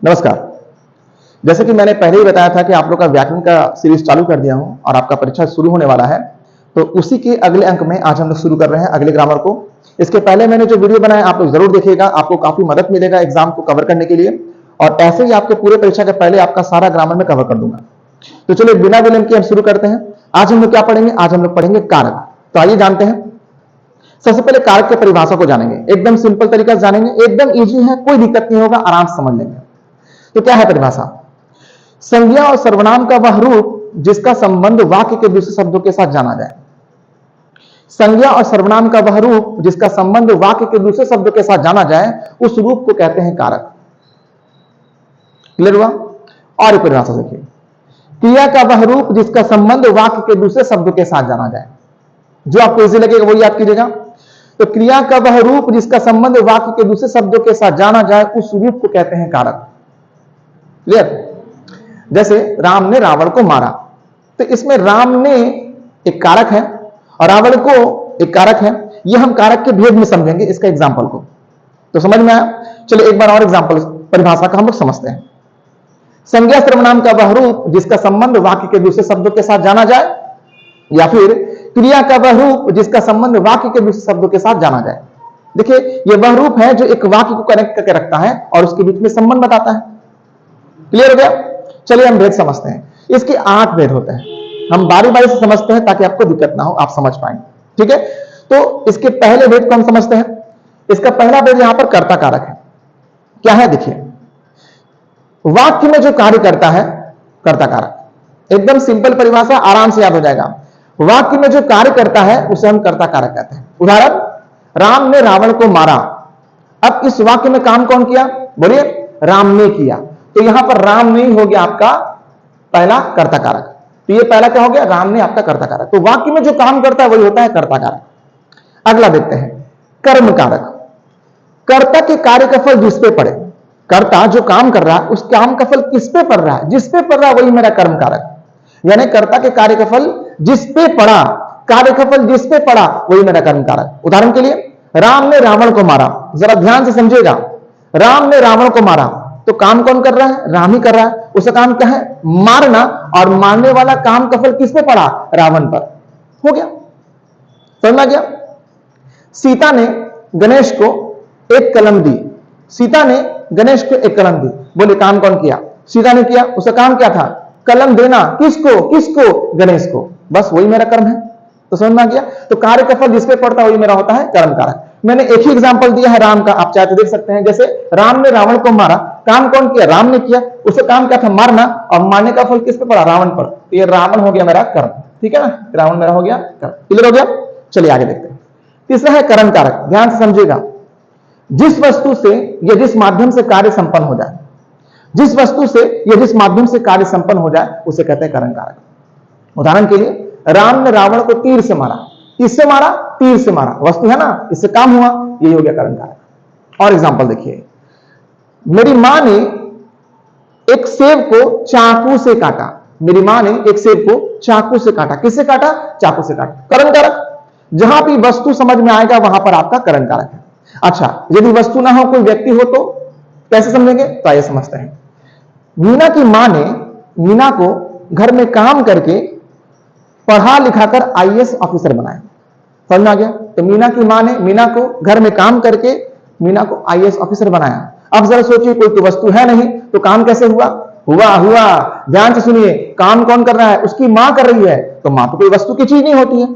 नमस्कार। जैसे कि मैंने पहले ही बताया था कि आप लोग का व्याकरण का सीरीज चालू कर दिया हूं और आपका परीक्षा शुरू होने वाला है, तो उसी के अगले अंक में आज हम लोग शुरू कर रहे हैं अगले ग्रामर को। इसके पहले मैंने जो वीडियो बनाया आप लोग जरूर देखिएगा, आपको काफी मदद मिलेगा एग्जाम को कवर करने के लिए, और ऐसे ही आपके पूरे परीक्षा के पहले आपका सारा ग्रामर में कवर कर दूंगा। तो चलिए बिना विलंब के हम शुरू करते हैं। आज हम लोग क्या पढ़ेंगे? आज हम लोग पढ़ेंगे कारक। तो आइए जानते हैं। सबसे पहले कारक की परिभाषा को जानेंगे, एकदम सिंपल तरीका से जानेंगे, एकदम इजी है, कोई दिक्कत नहीं होगा, आराम से समझ लेंगे। तो क्या है परिभाषा? संज्ञा और सर्वनाम का वह रूप जिसका संबंध वाक्य के दूसरे शब्दों के साथ जाना जाए। संज्ञा और सर्वनाम का वह रूप जिसका संबंध वाक्य के दूसरे शब्दों के साथ जाना जाए, उस रूप को कहते हैं कारक। क्लियर हुआ? और एक परिभाषा देखिए, क्रिया का वह रूप जिसका संबंध वाक्य के दूसरे शब्दों के साथ जाना जाए। जो आपको इजी लगेगा वही याद कीजिएगा। तो क्रिया का वह रूप जिसका संबंध वाक्य के दूसरे शब्दों के साथ जाना जाए, उस रूप को कहते हैं कारक। क्लियर? जैसे राम ने रावण को मारा, तो इसमें राम ने एक कारक है और रावण को एक कारक है। यह हम कारक के भेद में समझेंगे इसका एग्जांपल को। तो समझ में आया? चलिए एक बार और एग्जांपल परिभाषा का हम लोग समझते हैं। संज्ञा सर्वनाम का वह रूप जिसका संबंध वाक्य के दूसरे शब्दों के साथ जाना जाए, या फिर क्रिया का वह रूप जिसका संबंध वाक्य के दूसरे शब्दों के साथ जाना जाए। देखिए यह वह रूप है जो एक वाक्य को कनेक्ट करके रखता है और उसके बीच में संबंध बताता है। क्लियर हो गया? चलिए हम भेद समझते हैं। इसके 8 भेद होते हैं, हम बारी बारी से समझते हैं ताकि आपको दिक्कत ना हो, आप समझ पाएं। ठीक है? तो इसके पहले भेद को हम समझते हैं। इसका पहला भेद यहां पर कर्ता कारक है। क्या है? देखिए, वाक्य में जो कार्य करता है कर्ता कारक। एकदम सिंपल परिभाषा, आराम से याद हो जाएगा। वाक्य में जो कार्य करता है उसे हम कर्ता कारक कहते हैं। उदाहरण, राम ने रावण को मारा। अब इस वाक्य में काम कौन किया? बोलिए, राम ने किया। तो यहां पर राम ने हो गया आपका पहला कर्ता कारक। तो ये पहला क्या हो गया? राम ने आपका कर्ता कारक। तो वाक्य में जो काम करता है वही होता है कर्ता कारक। अगला देखते हैं, कर्म कारक। कर्ता के कार्य का फल जिस पे पड़े, कर्ता जो काम कर रहा है उस काम का फल किस पे पड़ रहा है? जिस पे पड़ रहा है वही मेरा कर्म कारक। यानी कर्ता के कार्य का फल जिस पे पड़ा, कार्य का फल जिस पे पड़ा वही मेरा कर्म कारक। उदाहरण के लिए, राम ने रावण को मारा। जरा ध्यान से समझिएगा, राम ने रावण को मारा, तो काम कौन कर रहा है? राम ही कर रहा है। उसका काम क्या है? मारना, और मारने वाला काम का फल किस पे पड़ा? रावण पर। हो गया? समझ में आ गया? सीता ने गणेश को एक कलम दी। सीता ने गणेश को एक कलम दी। बोले काम कौन किया? सीता ने किया। उसका काम क्या था? कलम देना। किसको? किसको? गणेश को। बस वही मेरा कर्म है। तो समझ में आ गया? तो कार्य का फल जिस पे पड़ता है वही मेरा होता है कर्म कारक। मैंने एक ही एग्जांपल दिया है राम का, आप चाहे तो देख सकते हैं। जैसे राम ने रावण को मारा, काम कौन किया? राम ने किया। उसका काम क्या था? मारना, और मारने का फल किस पे पड़ा? रावण पर। तो ये रावण हो गया मेरा कर्म। ठीक है ना? रावण मेरा हो गया कर्म। क्लियर हो गया? चलिए आगे देखते हैं। तीसरा है कर्म कारक। ध्यान से समझिएगा, जिस वस्तु से या जिस माध्यम से कार्य संपन्न हो जाए, जिस वस्तु से या जिस माध्यम से कार्य संपन्न हो जाए उसे कहते हैं कर्म कारक। उदाहरण के लिए, राम ने रावण को तीर से मारा। किससे मारा? तीर से मारा। वस्तु है ना, इससे काम हुआ, यही हो गया कर्म कारक। और एग्जांपल देखिए, मेरी मां ने एक सेब को चाकू से काटा। मेरी मां ने एक सेब को चाकू से काटा। किससे काटा? चाकू से काटा। कर्म कारक। जहां भी वस्तु समझ में आएगा वहां पर आपका कर्म कारक है। अच्छा, यदि वस्तु ना हो, कोई व्यक्ति हो, तो कैसे समझेंगे? तो आइए समझते हैं। मीना की मां ने मीना को घर में काम करके पढ़ा लिखाकर आईएएस ऑफिसर बनाया। समझ में आ गया? तो मीना की मां ने मीना को घर में काम करके मीना को आईएएस ऑफिसर बनाया। अब जरा सोचिए, कोई तो वस्तु है नहीं, तो काम कैसे हुआ? हुआ। ध्यान से सुनिए, काम कौन कर रहा है? उसकी मां कर रही है। तो मां तो कोई वस्तु की चीज नहीं होती है,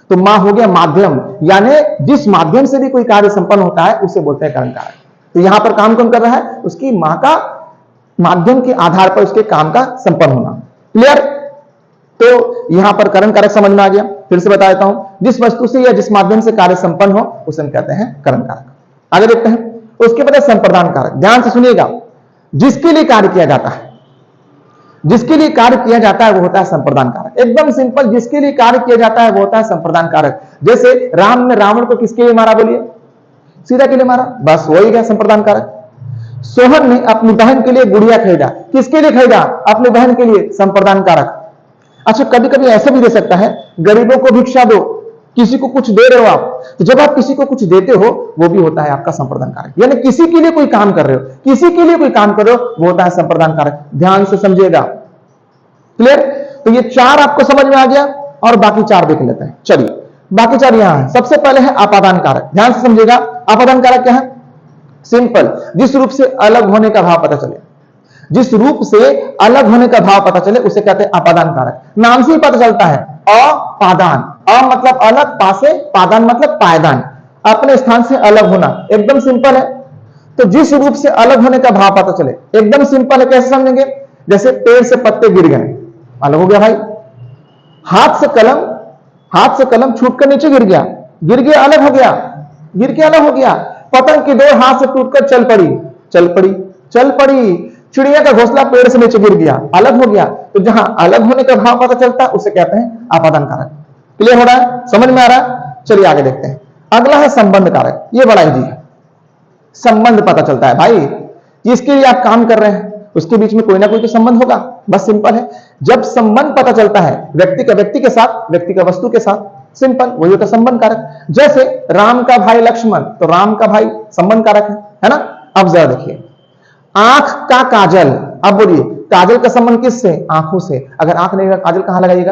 तो मां हो गया माध्यम। यानी जिस माध्यम से भी कोई कार्य संपन्न होता है उसे बोलते हैं कर्म कारक। तो यहां पर काम कौन कर रहा है? उसकी मां का माध्यम के आधार पर उसके काम का संपन्न होना। क्लियर? तो यहां पर कर्म कारक समझ में आ गया। फिर से बता देता हूं, जिस वस्तु से या जिस माध्यम से कार्य संपन्न हो उसे हम कहते हैं कर्म कारक। आगे देखते हैं। उसके बाद संप्रदान कारक। ध्यान से सुनिएगा, जिसके लिए कार्य किया जाता है, जिसके लिए कार्य किया जाता है वो होता है संप्रदान कारक। एकदम सिंपल, जिसके लिए कार्य किया जाता है वो होता है संप्रदान कारक। जैसे राम ने रावण को किसके लिए मारा? बोलिए, सीता के लिए मारा। बस वही गया संप्रदान कारक। सोहन ने अपनी बहन के लिए गुड़िया खरीदा। किसके लिए खरीदा? अपनी बहन के लिए। संप्रदान कारक। अच्छा, कभी कभी ऐसे भी दे सकता है, गरीबों को भिक्षा दो। किसी को कुछ दे रहे हो आप, तो जब आप किसी को कुछ देते हो वो भी होता है आपका संप्रदान कारक। यानी किसी के लिए कोई काम कर रहे हो, किसी के लिए कोई काम कर रहे हो, वो होता है संप्रदान कारक। ध्यान से समझिएगा। क्लियर? तो ये 4 आपको समझ में आ गया और बाकी 4 देख लेते हैं। चलिए बाकी 4 यहां है। सबसे पहले है अपादान कारक। ध्यान से समझिएगा। अपादान कारक क्या है? सिंपल, जिस रूप से अलग होने का भाव पता चले, जिस रूप से अलग होने का भाव पता चले उसे कहते हैं अपादान कारक। नाम से ही पता चलता है अपादान। अ मतलब अलग, पा से पादान मतलब पायदान, अपने स्थान से अलग होना। एकदम सिंपल है। तो जिस रूप से अलग होने का भाव पता चले, एकदम सिंपल है। कैसे समझेंगे? जैसे पेड़ से पत्ते गिर गए, अलग हो गया भाई। हाथ से कलम छूटकर नीचे गिर गया, अलग हो गया, गिर के अलग हो गया। पतंग की डोर हाथ से टूटकर चल पड़ी। चिड़िया का घोंसला पेड़ से नीचे गिर गया, अलग हो गया। तो जहां अलग होने का भाव पता चलता है उसे कहते हैं अपादान कारक। क्लियर हो रहा है? समझ में आ रहा है? चलिए आगे देखते हैं। अगला है संबंध कारक। ये बड़ा इजी है। संबंध पता चलता है भाई, जिसके लिए आप काम कर रहे हैं उसके बीच में कोई ना कोई तो संबंध होगा। बस सिंपल है। जब संबंध पता चलता है व्यक्ति का व्यक्ति के साथ, व्यक्ति का वस्तु के साथ, सिंपल, वही होता है संबंध कारक। जैसे राम का भाई लक्ष्मण, तो राम का भाई संबंध कारक है ना? अब जरा देखिए, आंख का काजल। अब बोलिए काजल का संबंध किससे? आंखों से। अगर आंख नहीं होगा काजल कहां लगाइएगा?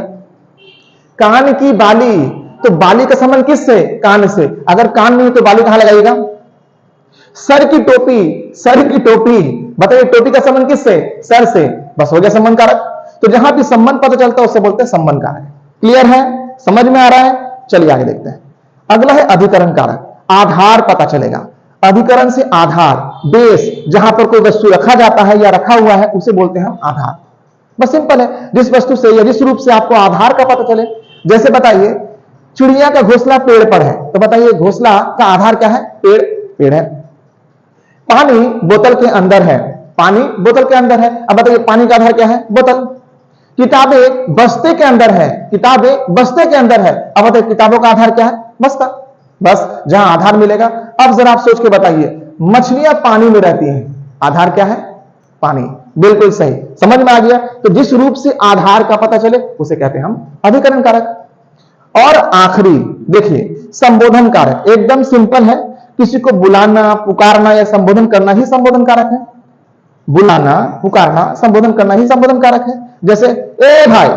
कान की बाली, तो बाली का संबंध किससे? कान से। अगर कान नहीं तो बाली कहां लगाइएगा? सर की टोपी, बताइए टोपी का संबंध किससे? सर से। बस हो गया संबंध कारक। तो जहां भी संबंध पता चलता है उसे बोलते हैं संबंध कारक। क्लियर है? समझ में आ रहा है? चलिए आगे देखते हैं। अगला है अधिकरण कारक। आधार पता चलेगा। अधिकरण से आधार, बेस, जहां पर कोई वस्तु रखा जाता है या रखा हुआ है उसे बोलते हैं हम आधार। बस सिंपल है। जिस वस्तु से या जिस रूप से आपको आधार का पता चले। जैसे बताइए चिड़िया का घोंसला पेड़ पर है, तो बताइए घोंसला का आधार क्या है? पेड़ है। पानी बोतल के अंदर है, पानी बोतल के अंदर है। अब बताइए पानी का आधार क्या है? बोतल। किताबें बस्ते के अंदर है, किताबें बस्ते के अंदर है। अब बताइए किताबों का आधार क्या है? बस्ता। बस जहां आधार मिलेगा। अब जरा आप सोच के बताइए, मछलियां पानी में रहती हैं, आधार क्या है? पानी। बिल्कुल सही, समझ में आ गया। तो जिस रूप से आधार का पता चले उसे कहते हैं हम अधिकरण कारक। और आखिरी देखिए संबोधन कारक। एकदम सिंपल है। किसी को बुलाना, पुकारना या संबोधन करना ही संबोधन कारक है। बुलाना, पुकारना, संबोधन करना ही संबोधन कारक है। जैसे ए भाई,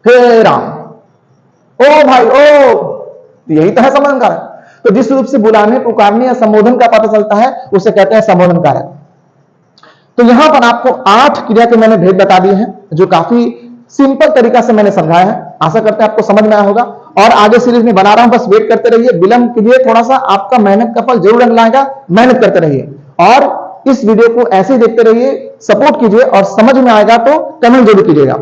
हे राम, ओ भाई, ओ, यही तो है संबोधन कारक। तो जिस रूप से बुलाने, पुकारने या संबोधन का पता चलता है उसे कहते हैं संबोधन कारक। तो यहां पर आपको 8 क्रिया के मैंने भेद बता दिए हैं, जो काफी सिंपल तरीका से मैंने समझाया है। आशा करते हैं आपको समझ में आया होगा। और आगे सीरीज में बना रहा हूं, बस वेट करते रहिए। विलंब कीजिए, थोड़ा सा आपका मेहनत का फल जरूर लाएगा। मेहनत करते रहिए और इस वीडियो को ऐसे ही देखते रहिए, सपोर्ट कीजिए और समझ में आएगा तो कमेंट जरूर कीजिएगा।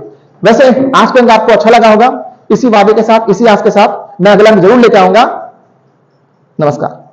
वैसे आज का अंक आपको अच्छा लगा होगा। इसी वादे के साथ, इसी आस के साथ मैं अगला अंक जरूर लेकर आऊंगा। नमस्कार।